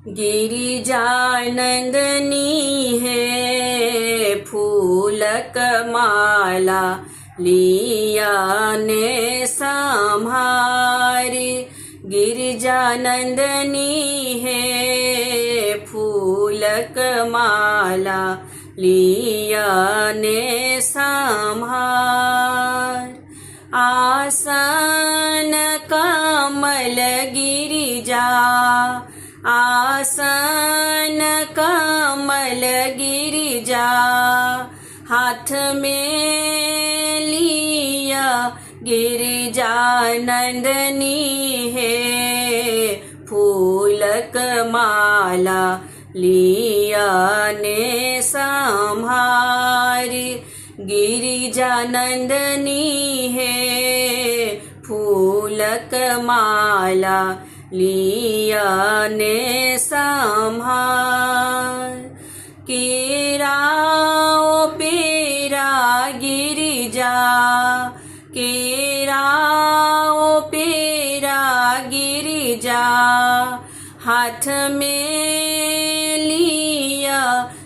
गिरिजा नंदनी है फूलक माला लिया ने संहारी। गिरिजा नंदनी है फूलक माला लिया ने संहार। आसन कमल गिरिजा आसन कमल गिरिजा हाथ में लिया गिरिजा नंदनी है फूलक माला लिया ने संहारी। गिरिजा नंदनी है फूलक माला लिया ने संहार। केराओ पेरा गिरिजा केराओ पेरा गिरिजा हाथ में लिया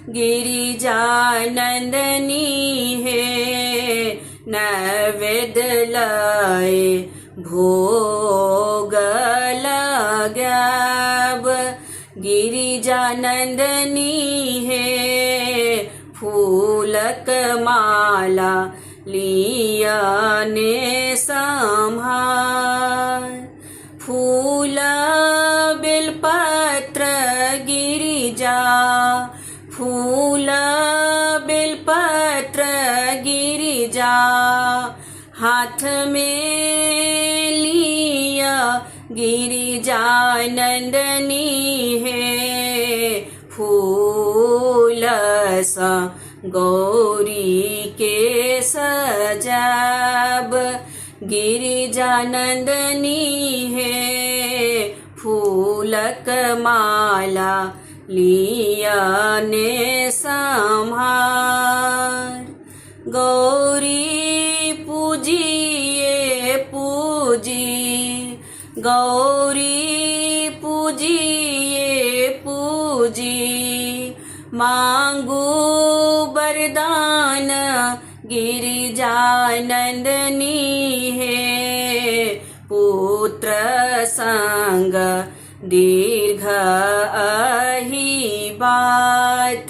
गिरिजा नंदनी है नैवेद्य लाए भोग लगाब। गिरिजा नंदनी है फूलक माला लिया ने संहार। फूल बेलपत्र गिरिजा फूल बेलपत्र गिरिजा हाथ में लिया गिरिजा नंदनी है फूल सा गौरी के सजाब। गिरिजा नंदनी है फूलक माला लिया ने संहार। गौरी पूजिए पूजी गौरी पूजिए पूजी मांगू वरदान। गिरिजा नंदनी है पुत्र संग दीर्घ अहि बात।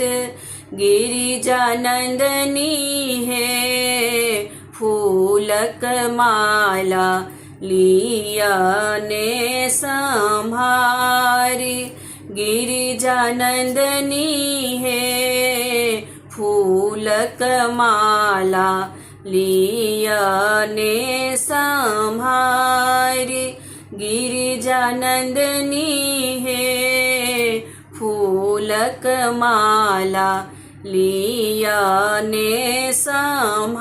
गिरिजा नंदनी है फूलक माला लिया ने संहारी। गिरिजा नंदनी है फूलक माला लिया ने संहारी। गिरिजा नंदनी है फूलक माला लिया ने संहार।